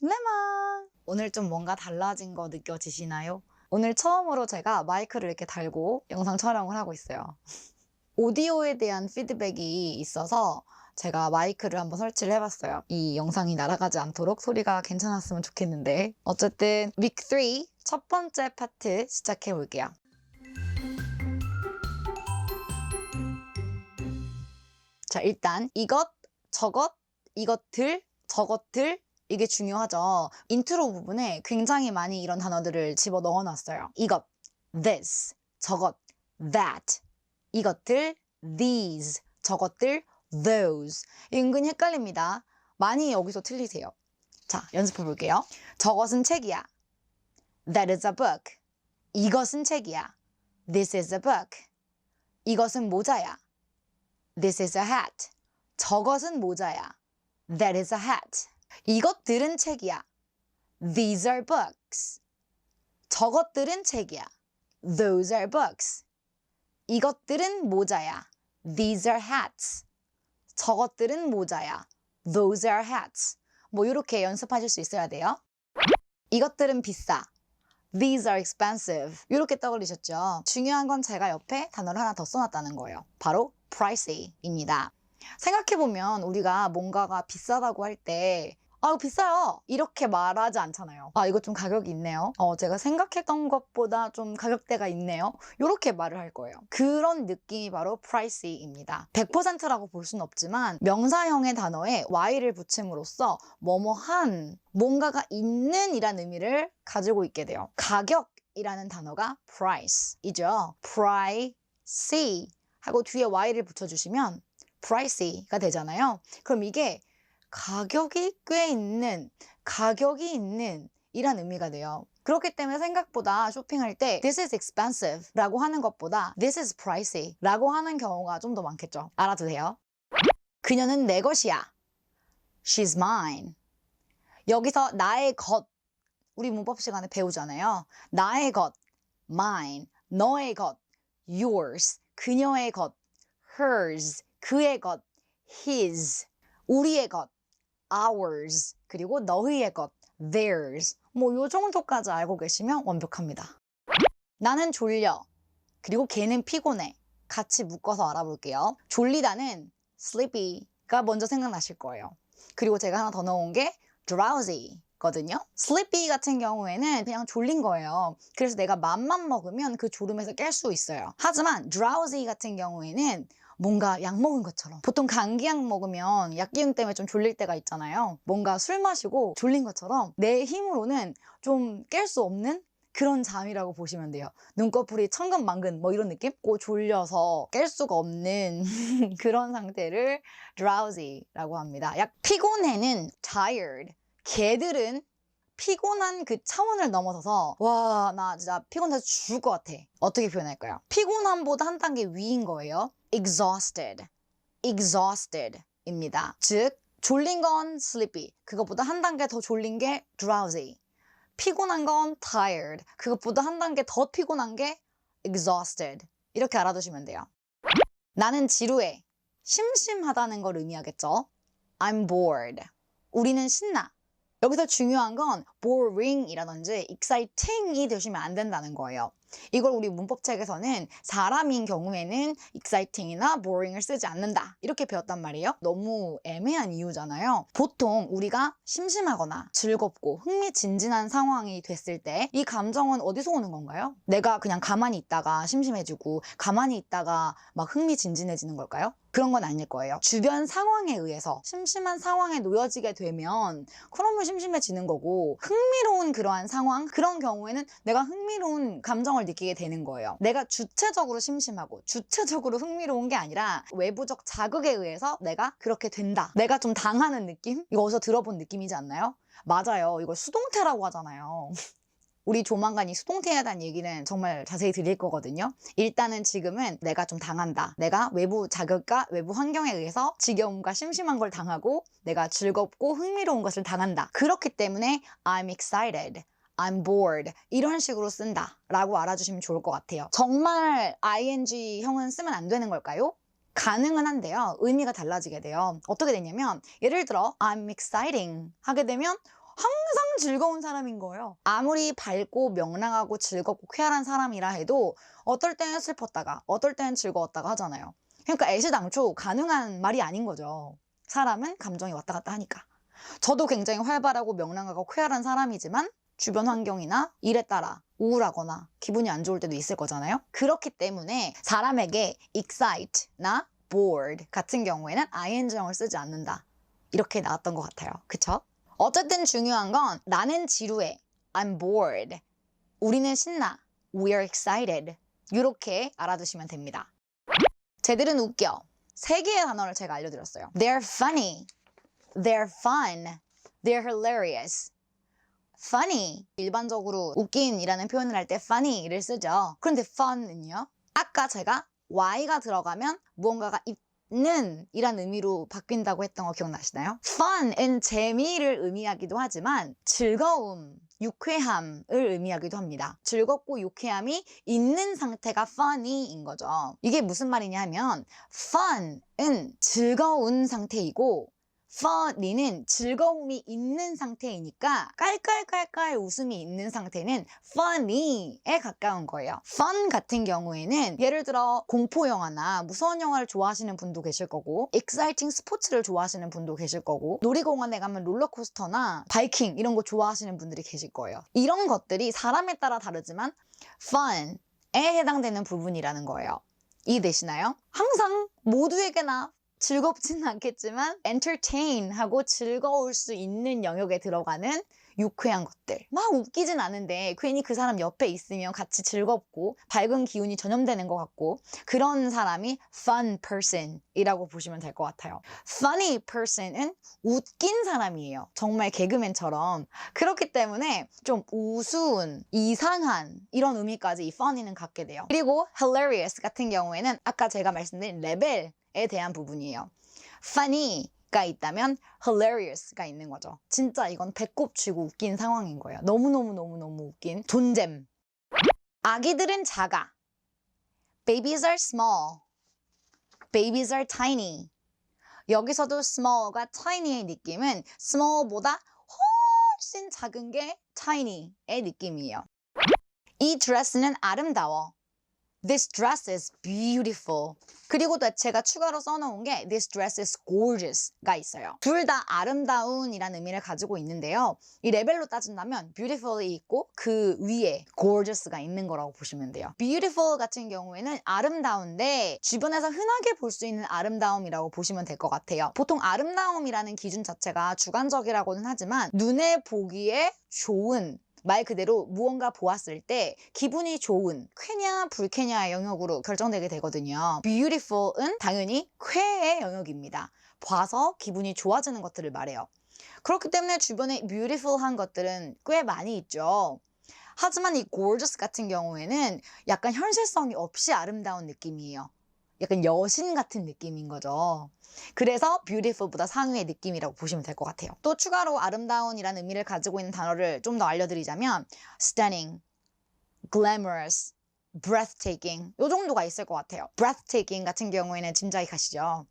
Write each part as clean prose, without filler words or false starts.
레몬! 오늘 좀 뭔가 달라진 거 느껴지시나요? 오늘 처음으로 제가 마이크를 이렇게 달고 영상 촬영을 하고 있어요. 오디오에 대한 피드백이 있어서 제가 마이크를 한번 설치를 해봤어요. 이 영상이 날아가지 않도록 소리가 괜찮았으면 좋겠는데 어쨌든 week 3 첫 번째 파트 시작해 볼게요. 자, 일단 이것, 저것, 이것들, 저것들 이게 중요하죠. 인트로 부분에 굉장히 많이 이런 단어들을 집어 넣어 놨어요. 이것, this, 저것, that, 이것들, these, 저것들, those. 은근히 헷갈립니다. 많이 여기서 틀리세요. 자, 연습해 볼게요. 저것은 책이야. That is a book. 이것은 책이야. This is a book. 이것은 모자야. This is a hat. 저것은 모자야. That is a hat. 이것들은 책이야. These are books. 저것들은 책이야. Those are books. 이것들은 모자야. These are hats. 저것들은 모자야. Those are hats. 뭐 이렇게 연습하실 수 있어야 돼요. 이것들은 비싸. These are expensive. 이렇게 떠올리셨죠? 중요한 건 제가 옆에 단어를 하나 더 써놨다는 거예요. 바로 pricey입니다. 생각해보면 우리가 뭔가가 비싸다고 할 때 이거 비싸요 이렇게 말하지 않잖아요. 이거 좀 가격이 있네요. 제가 생각했던 것보다 좀 가격대가 있네요. 이렇게 말을 할 거예요. 그런 느낌이 바로 pricey입니다. 100%라고 볼 수는 없지만 명사형의 단어에 y를 붙임으로써 뭐뭐한 뭔가가 있는 이란 의미를 가지고 있게 돼요. 가격이라는 단어가 price이죠. pricey 하고 뒤에 y를 붙여주시면 pricey가 되잖아요. 그럼 이게 가격이 꽤 있는, 가격이 있는 이란 의미가 돼요. 그렇기 때문에 생각보다 쇼핑할 때 this is expensive 라고 하는 것보다 this is pricey 라고 하는 경우가 좀 더 많겠죠. 알아두세요. 그녀는 내 것이야. She's mine. 여기서 나의 것, 우리 문법 시간에 배우잖아요. 나의 것, mine. 너의 것, yours. 그녀의 것, hers. 그의 것, his. 우리의 것, ours. 그리고 너희의 것, theirs. 뭐 요 정도까지 알고 계시면 완벽합니다. 나는 졸려. 그리고 걔는 피곤해. 같이 묶어서 알아볼게요. 졸리다는 sleepy가 먼저 생각나실 거예요. 그리고 제가 하나 더 넣은 게 drowsy 거든요. sleepy 같은 경우에는 그냥 졸린 거예요. 그래서 내가 맘만 먹으면 그 졸음에서 깰 수 있어요. 하지만 drowsy 같은 경우에는 뭔가 약 먹은 것처럼, 보통 감기약 먹으면 약기운 때문에 좀 졸릴 때가 있잖아요. 뭔가 술 마시고 졸린 것처럼 내 힘으로는 좀 깰 수 없는 그런 잠이라고 보시면 돼요. 눈꺼풀이 천근만근 뭐 이런 느낌? 꼭 졸려서 깰 수가 없는 그런 상태를 drowsy라고 합니다. 약 피곤해는 tired. 걔들은 피곤한 그 차원을 넘어서서 와, 나 진짜 피곤해서 죽을 것 같아. 어떻게 표현할까요? 피곤함보다 한 단계 위인 거예요. exhausted. exhausted입니다. 즉 졸린 건 sleepy. 그것보다 한 단계 더 졸린 게 drowsy. 피곤한 건 tired. 그것보다 한 단계 더 피곤한 게 exhausted. 이렇게 알아두시면 돼요. 나는 지루해. 심심하다는 걸 의미하겠죠. I'm bored. 우리는 신나. 여기서 중요한 건 boring이라든지 exciting이 되시면 안 된다는 거예요. 이걸 우리 문법책에서는 사람인 경우에는 exciting이나 boring을 쓰지 않는다 이렇게 배웠단 말이에요. 너무 애매한 이유잖아요. 보통 우리가 심심하거나 즐겁고 흥미진진한 상황이 됐을 때 이 감정은 어디서 오는 건가요? 내가 그냥 가만히 있다가 심심해지고 가만히 있다가 막 흥미진진해지는 걸까요? 그런 건 아닐 거예요. 주변 상황에 의해서 심심한 상황에 놓여지게 되면 그러면 심심해지는 거고, 흥미로운 그러한 상황, 그런 경우에는 내가 흥미로운 감정을 느끼게 되는 거예요. 내가 주체적으로 심심하고 주체적으로 흥미로운 게 아니라 외부적 자극에 의해서 내가 그렇게 된다. 내가 좀 당하는 느낌? 이거 어디서 들어본 느낌이지 않나요? 맞아요. 이걸 수동태라고 하잖아요. 우리 조만간 이 수동태에 대한 얘기는 정말 자세히 드릴 거거든요. 일단은 지금은 내가 좀 당한다. 내가 외부 자극과 외부 환경에 의해서 지겨움과 심심한 걸 당하고 내가 즐겁고 흥미로운 것을 당한다. 그렇기 때문에 I'm excited, I'm bored 이런 식으로 쓴다 라고 알아주시면 좋을 것 같아요. 정말 ing형은 쓰면 안 되는 걸까요? 가능은 한데요. 의미가 달라지게 돼요. 어떻게 되냐면 예를 들어 I'm exciting 하게 되면 항상 즐거운 사람인 거예요. 아무리 밝고 명랑하고 즐겁고 쾌활한 사람이라 해도 어떨 때는 슬펐다가 어떨 때는 즐거웠다가 하잖아요. 그러니까 애시당초 가능한 말이 아닌 거죠. 사람은 감정이 왔다 갔다 하니까. 저도 굉장히 활발하고 명랑하고 쾌활한 사람이지만 주변 환경이나 일에 따라 우울하거나 기분이 안 좋을 때도 있을 거잖아요. 그렇기 때문에 사람에게 excite나 bored 같은 경우에는 ing형을 쓰지 않는다. 이렇게 나왔던 것 같아요. 그쵸? 어쨌든 중요한 건 나는 지루해. I'm bored. 우리는 신나. We're excited. 이렇게 알아두시면 됩니다. 쟤들은 웃겨. 3개의 단어를 제가 알려드렸어요. They're funny. They're fun. They're hilarious. funny. 일반적으로 웃긴이라는 표현을 할 때 funny를 쓰죠. 그런데 fun은요? 아까 제가 y가 들어가면 무언가가 있는 이란 의미로 바뀐다고 했던 거 기억나시나요? fun은 재미를 의미하기도 하지만 즐거움, 유쾌함을 의미하기도 합니다. 즐겁고 유쾌함이 있는 상태가 funny인 거죠. 이게 무슨 말이냐 하면 fun은 즐거운 상태이고 funny는 즐거움이 있는 상태이니까 깔깔깔깔 웃음이 있는 상태는 funny에 가까운 거예요. fun 같은 경우에는 예를 들어 공포 영화나 무서운 영화를 좋아하시는 분도 계실 거고 exciting 스포츠를 좋아하시는 분도 계실 거고 놀이공원에 가면 롤러코스터나 바이킹 이런 거 좋아하시는 분들이 계실 거예요. 이런 것들이 사람에 따라 다르지만 fun에 해당되는 부분이라는 거예요. 이해되시나요? 항상 모두에게나 즐겁지는 않겠지만 entertain하고 즐거울 수 있는 영역에 들어가는 유쾌한 것들. 막 웃기진 않은데 괜히 그 사람 옆에 있으면 같이 즐겁고 밝은 기운이 전염되는 것 같고 그런 사람이 fun person이라고 보시면 될 것 같아요. funny person은 웃긴 사람이에요. 정말 개그맨처럼. 그렇기 때문에 좀 우스운, 이상한 이런 의미까지 이 funny는 갖게 돼요. 그리고 hilarious 같은 경우에는 아까 제가 말씀드린 레벨 에 대한 부분이에요. funny가 있다면 hilarious가 있는 거죠. 진짜 이건 배꼽 쥐고 웃긴 상황인 거예요. 너무너무 웃긴 존잼. 아기들은 작아. Babies are small. Babies are tiny. 여기서도 small과 tiny의 느낌은 small보다 훨씬 작은 게 tiny의 느낌이에요. 이 드레스는 아름다워. This dress is beautiful. 그리고 또 제가 추가로 써놓은 게 This dress is gorgeous가 있어요. 둘 다 아름다운이라는 의미를 가지고 있는데요. 이 레벨로 따진다면 beautiful이 있고 그 위에 gorgeous가 있는 거라고 보시면 돼요. beautiful 같은 경우에는 아름다운데 주변에서 흔하게 볼 수 있는 아름다움이라고 보시면 될 것 같아요. 보통 아름다움이라는 기준 자체가 주관적이라고는 하지만 눈에 보기에 좋은 말 그대로 무언가 보았을 때 기분이 좋은 쾌냐 불쾌냐의 영역으로 결정되게 되거든요. beautiful은 당연히 쾌의 영역입니다. 봐서 기분이 좋아지는 것들을 말해요. 그렇기 때문에 주변에 beautiful한 것들은 꽤 많이 있죠. 하지만 이 gorgeous 같은 경우에는 약간 현실성이 없이 아름다운 느낌이에요. 약간 여신 같은 느낌인 거죠. 그래서 beautiful보다 상위의 느낌이라고 보시면 될 것 같아요. 또 추가로 아름다운이라는 의미를 가지고 있는 단어를 좀 더 알려드리자면 stunning, glamorous, breathtaking 이 정도가 있을 것 같아요. breathtaking 같은 경우에는 짐작이 가시죠?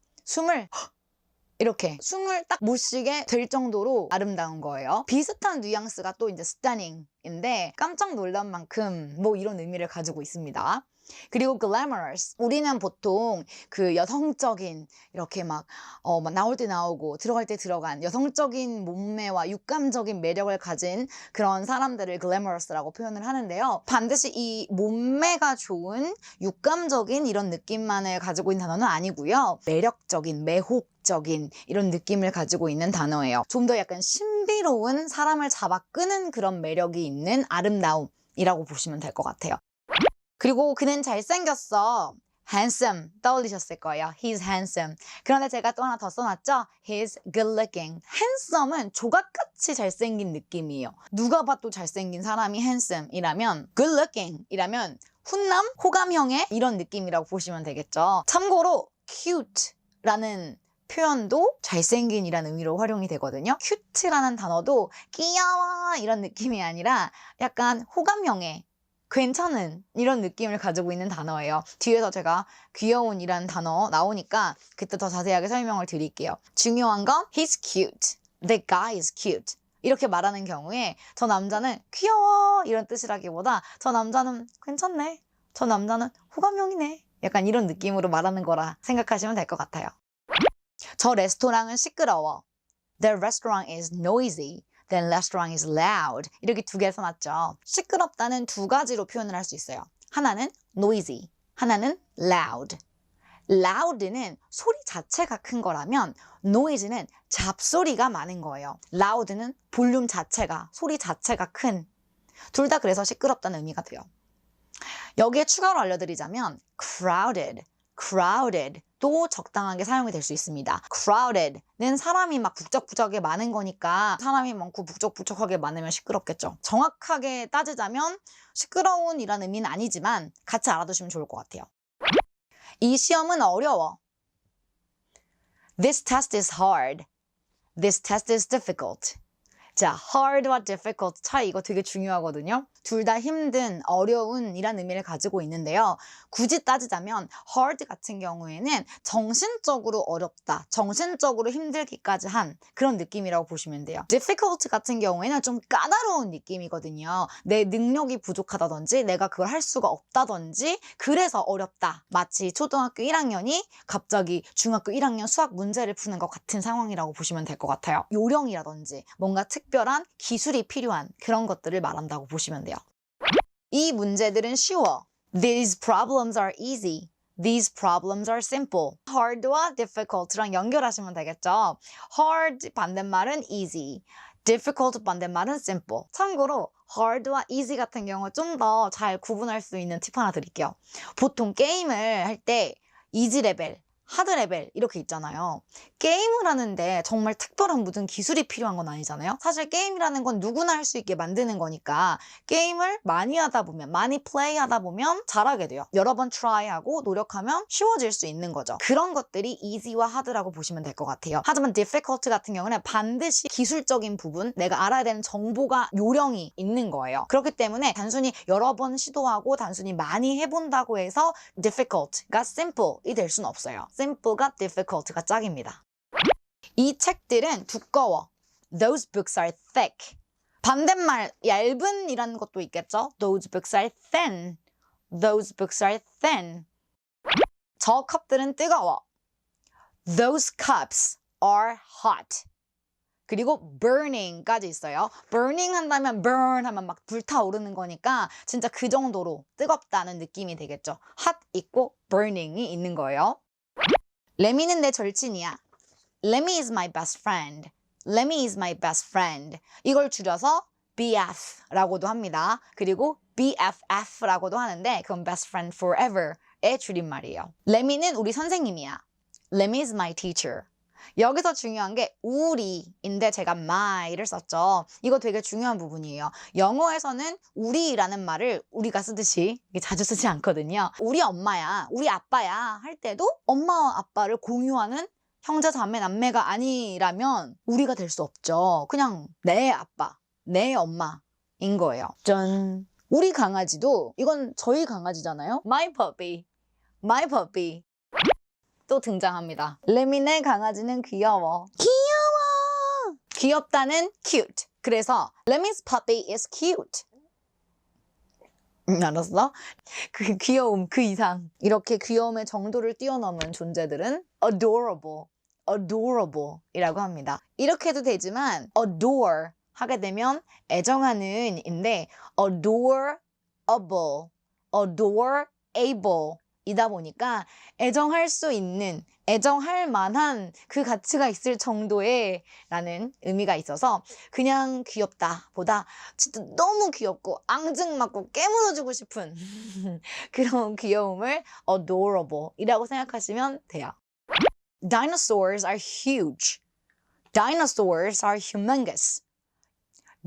이렇게 숨을 딱 못 쉬게 될 정도로 아름다운 거예요. 비슷한 뉘앙스가 또 이제 stunning인데 깜짝 놀란 만큼 뭐 이런 의미를 가지고 있습니다. 그리고 glamorous. 우리는 보통 그 여성적인 이렇게 막 나올 때 나오고 들어갈 때 들어간 여성적인 몸매와 육감적인 매력을 가진 그런 사람들을 glamorous라고 표현을 하는데요. 반드시 이 몸매가 좋은 육감적인 이런 느낌만을 가지고 있는 단어는 아니고요. 매력적인, 매혹적인 이런 느낌을 가지고 있는 단어예요. 좀 더 약간 신비로운 사람을 잡아 끄는 그런 매력이 있는 아름다움이라고 보시면 될 것 같아요. 그리고 그는 잘생겼어. handsome 떠올리셨을 거예요. He's handsome. 그런데 제가 또 하나 더 써놨죠? He's good looking. handsome은 조각같이 잘생긴 느낌이에요. 누가 봐도 잘생긴 사람이 handsome이라면 good looking 이라면 훈남, 호감형의 이런 느낌이라고 보시면 되겠죠. 참고로 cute라는 표현도 잘생긴이라는 의미로 활용이 되거든요. cute라는 단어도 귀여워 이런 느낌이 아니라 약간 호감형의 괜찮은 이런 느낌을 가지고 있는 단어예요. 뒤에서 제가 귀여운이라는 단어 나오니까 그때 더 자세하게 설명을 드릴게요. 중요한 건 he's cute. The guy is cute. 이렇게 말하는 경우에 저 남자는 귀여워 이런 뜻이라기보다 저 남자는 괜찮네, 저 남자는 호감형이네, 약간 이런 느낌으로 말하는 거라 생각하시면 될 것 같아요. 저 레스토랑은 시끄러워. The restaurant is noisy. Then restaurant is loud. 이렇게 두 개 써놨죠. 시끄럽다는 두 가지로 표현을 할 수 있어요. 하나는 noisy, 하나는 loud. loud는 소리 자체가 큰 거라면 noise는 잡소리가 많은 거예요. loud는 볼륨 자체가, 소리 자체가 큰. 둘 다 그래서 시끄럽다는 의미가 돼요. 여기에 추가로 알려드리자면 crowded 또 적당하게 사용이 될 수 있습니다. crowded는 사람이 막 북적북적하게 많은 거니까 사람이 많고 북적북적하게 많으면 시끄럽겠죠. 정확하게 따지자면 시끄러운 이란 의미는 아니지만 같이 알아두시면 좋을 것 같아요. 이 시험은 어려워. This test is hard. This test is difficult. 자, hard와 difficult 차이 이거 되게 중요하거든요. 둘 다 힘든, 어려운 이란 의미를 가지고 있는데요. 굳이 따지자면 hard 같은 경우에는 정신적으로 어렵다, 정신적으로 힘들기까지 한 그런 느낌이라고 보시면 돼요. difficult 같은 경우에는 좀 까다로운 느낌이거든요. 내 능력이 부족하다든지 내가 그걸 할 수가 없다든지 그래서 어렵다. 마치 초등학교 1학년이 갑자기 중학교 1학년 수학 문제를 푸는 것 같은 상황이라고 보시면 될 것 같아요. 요령이라든지 뭔가 특별한 기술이 필요한 그런 것들을 말한다고 보시면 돼요. 이 문제들은 쉬워. These problems are easy. These problems are simple. hard와 difficult랑 연결하시면 되겠죠. hard 반대말은 easy. difficult 반대말은 simple. 참고로 hard와 easy 같은 경우 좀 더 잘 구분할 수 있는 팁 하나 드릴게요. 보통 게임을 할 때 easy 레벨, 하드 레벨 이렇게 있잖아요. 게임을 하는데 정말 특별한 무슨 기술이 필요한 건 아니잖아요. 사실 게임이라는 건 누구나 할 수 있게 만드는 거니까 게임을 많이 하다 보면, 많이 플레이하다 보면 잘하게 돼요. 여러 번 트라이하고 노력하면 쉬워질 수 있는 거죠. 그런 것들이 easy와 hard라고 보시면 될 것 같아요. 하지만 difficult 같은 경우는 반드시 기술적인 부분, 내가 알아야 되는 정보가, 요령이 있는 거예요. 그렇기 때문에 단순히 여러 번 시도하고 단순히 많이 해본다고 해서 difficult가 simple이 될 수는 없어요. simple가 difficult가 짝입니다. 이 책들은 두꺼워. Those books are thick. 반대말 얇은 이라는 것도 있겠죠. Those books are thin. Those books are thin. 저 컵들은 뜨거워. Those cups are hot. 그리고 burning까지 있어요. burning 한다면 burn 하면 막 불타오르는 거니까 진짜 그 정도로 뜨겁다는 느낌이 되겠죠. hot 있고 burning이 있는 거예요. 레미는 내 절친이야. Lemmy is my best friend. Lemmy is my best friend. 이걸 줄여서 BF라고도 합니다. 그리고 BFF라고도 하는데 그건 best friend forever의 줄임말이에요. 레미는 우리 선생님이야. Lemmy is my teacher. 여기서 중요한 게 우리인데 제가 my를 썼죠. 이거 되게 중요한 부분이에요. 영어에서는 우리라는 말을 우리가 쓰듯이 자주 쓰지 않거든요. 우리 엄마야, 우리 아빠야 할 때도 엄마와 아빠를 공유하는 형제, 자매, 남매가 아니라면 우리가 될 수 없죠. 그냥 내 아빠, 내 엄마인 거예요. 짠! 우리 강아지도 이건 저희 강아지잖아요. My puppy, my puppy. 또 등장합니다. 레미네 강아지는 귀여워. 귀여워! 귀엽다는 cute. 그래서 Lemmy's puppy is cute. 알았어? 그 귀여움, 그 이상. 이렇게 귀여움의 정도를 뛰어넘은 존재들은 adorable, adorable 이라고 합니다. 이렇게 해도 되지만 adore 하게 되면 애정하는 인데 adorable, adorable 이다 보니까 애정할 수 있는, 애정할 만한 그 가치가 있을 정도의 라는 의미가 있어서 그냥 귀엽다 보다 진짜 너무 귀엽고 앙증맞고 깨물어주고 싶은 그런 귀여움을 adorable 이라고 생각하시면 돼요. Dinosaurs are huge. Dinosaurs are humongous.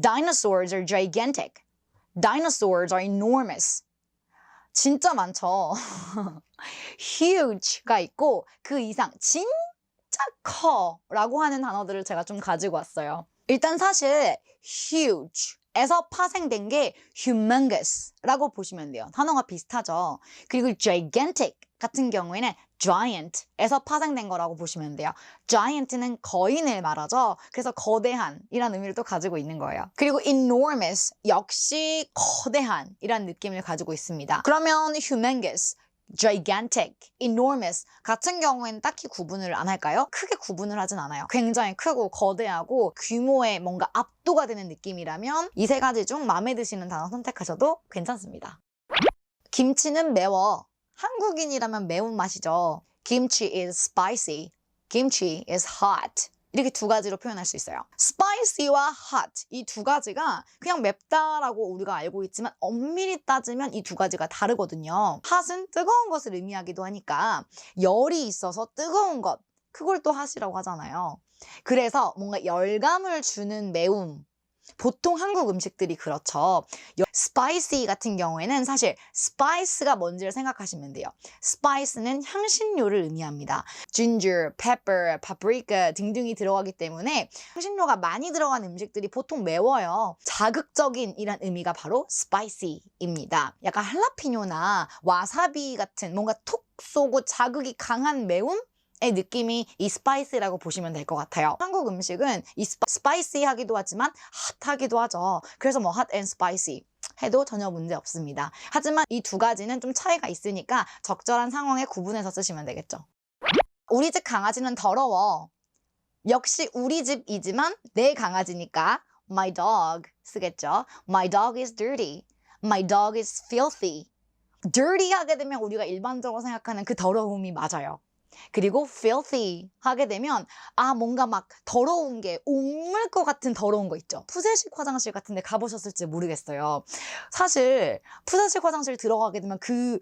Dinosaurs are gigantic. Dinosaurs are enormous. 진짜 많죠. huge가 있고 그 이상 진짜 커 라고 하는 단어들을 제가 좀 가지고 왔어요. 일단 사실 huge에서 파생된 게 humongous 라고 보시면 돼요. 단어가 비슷하죠. 그리고 gigantic 같은 경우에는 giant에서 파생된 거라고 보시면 돼요. giant는 거인을 말하죠. 그래서 거대한 이란 의미를 또 가지고 있는 거예요. 그리고 enormous 역시 거대한 이란 느낌을 가지고 있습니다. 그러면 humongous, gigantic, enormous 같은 경우에는 딱히 구분을 안 할까요? 크게 구분을 하진 않아요. 굉장히 크고 거대하고 규모에 뭔가 압도가 되는 느낌이라면 이 세 가지 중 마음에 드시는 단어 선택하셔도 괜찮습니다. 김치는 매워. 한국인이라면 매운맛이죠. Kimchi is spicy. Kimchi is hot. 이렇게 두 가지로 표현할 수 있어요. spicy와 hot 이 두 가지가 그냥 맵다라고 우리가 알고 있지만 엄밀히 따지면 이 두 가지가 다르거든요. hot은 뜨거운 것을 의미하기도 하니까 열이 있어서 뜨거운 것 그걸 또 hot이라고 하잖아요. 그래서 뭔가 열감을 주는 매움 보통 한국 음식들이 그렇죠. spicy 같은 경우에는 사실 spice가 뭔지를 생각하시면 돼요. spice는 향신료를 의미합니다. ginger, pepper, paprika 등등이 들어가기 때문에 향신료가 많이 들어간 음식들이 보통 매워요. 자극적인 이란 의미가 바로 spicy입니다. 약간 할라피뇨나 와사비 같은 뭔가 톡 쏘고 자극이 강한 매움? 의 느낌이 이 스파이시라고 보시면 될 것 같아요. 한국 음식은 이 스파이시하기도 하지만 핫하기도 하죠. 그래서 뭐 hot and spicy 해도 전혀 문제 없습니다. 하지만 이 두 가지는 좀 차이가 있으니까 적절한 상황에 구분해서 쓰시면 되겠죠. 우리 집 강아지는 더러워. 역시 우리 집이지만 내 강아지니까 my dog 쓰겠죠. My dog is dirty. My dog is filthy. dirty 하게 되면 우리가 일반적으로 생각하는 그 더러움이 맞아요. 그리고 filthy 하게 되면 뭔가 막 더러운 게 옥물 것 같은 더러운 거 있죠. 푸세식 화장실 같은 데 가보셨을지 모르겠어요. 사실 푸세식 화장실 들어가게 되면 그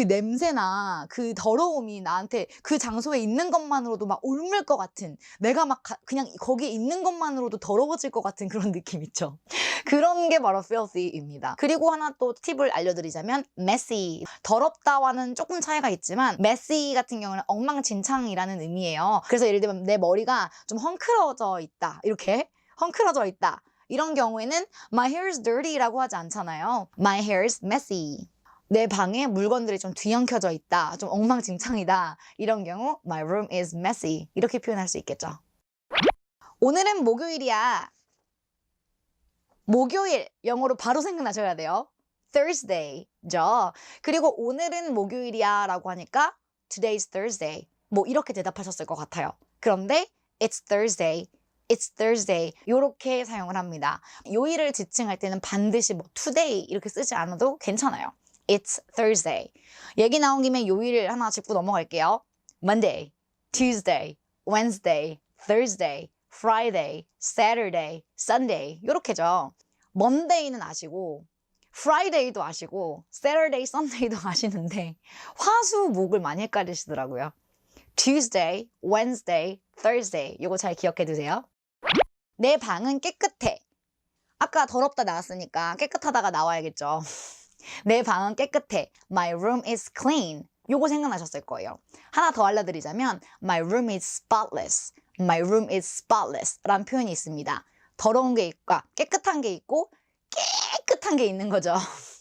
냄새나 그 더러움이 나한테 그 장소에 있는 것만으로도 막 옥물 것 같은 내가 막 그냥 거기에 있는 것만으로도 더러워질 것 같은 그런 느낌 있죠. 그런 게 바로 filthy입니다. 그리고 하나 또 팁을 알려드리자면 messy 더럽다와는 조금 차이가 있지만 messy 같은 경우는 엉망진창이라는 의미예요. 그래서 예를 들면 내 머리가 좀 헝클어져 있다 이렇게 헝클어져 있다 이런 경우에는 my hair is dirty라고 하지 않잖아요. my hair is messy 내 방에 물건들이 좀 뒤엉켜져 있다 좀 엉망진창이다 이런 경우 my room is messy 이렇게 표현할 수 있겠죠. 오늘은 목요일이야. 목요일 영어로 바로 생각나셔야 돼요. Thursday죠. 그리고 오늘은 목요일이야 라고 하니까 Today's Thursday 뭐 이렇게 대답하셨을 것 같아요. 그런데 It's Thursday, It's Thursday 이렇게 사용을 합니다. 요일을 지칭할 때는 반드시 뭐 Today 이렇게 쓰지 않아도 괜찮아요. It's Thursday. 얘기 나온 김에 요일을 하나 짚고 넘어갈게요. Monday, Tuesday, Wednesday, Thursday, Friday, Saturday, Sunday 이렇게죠. Monday는 아시고 Friday도 아시고 Saturday, Sunday도 아시는데 화수목을 많이 헷갈리시더라고요. Tuesday, Wednesday, Thursday 이거 잘 기억해 두세요. 내 방은 깨끗해. 아까 더럽다 나왔으니까 깨끗하다가 나와야겠죠. 내 방은 깨끗해. My room is clean. 요거 생각나셨을 거예요. 하나 더 알려드리자면 My room is spotless. My room is spotless 라는 표현이 있습니다. 더러운 게 있고 깨끗한 게 있고 깨끗한 게 있는 거죠.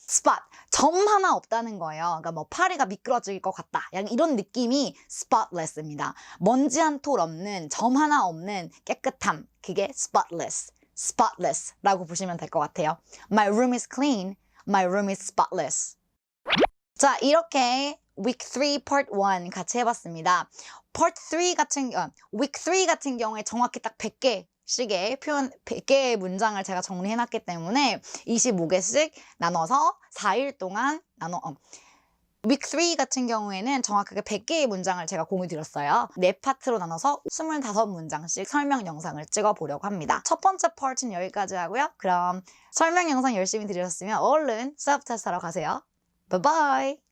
spot, 점 하나 없다는 거예요. 그러니까 뭐 파리가 미끄러질 것 같다. 약간 이런 느낌이 spotless입니다. 먼지 한 톨 없는, 점 하나 없는 깨끗함. 그게 spotless, spotless라고 보시면 될 것 같아요. My room is clean. My room is spotless. 자, 이렇게 Week 3 Part 1 같이 해봤습니다. Week 3 같은 경우에 정확히 딱 100개씩의 표현, 100개의 문장을 제가 정리해놨기 때문에 25개씩 나눠서 4일 동안 Week 3 같은 경우에는 정확하게 100개의 문장을 제가 공유 드렸어요. 4파트로 나눠서 25문장씩 설명 영상을 찍어보려고 합니다. 첫 번째 파트는 여기까지 하고요. 그럼 설명 영상 열심히 들으셨으면 얼른 셀프 테스트하러 가세요. 바이바이!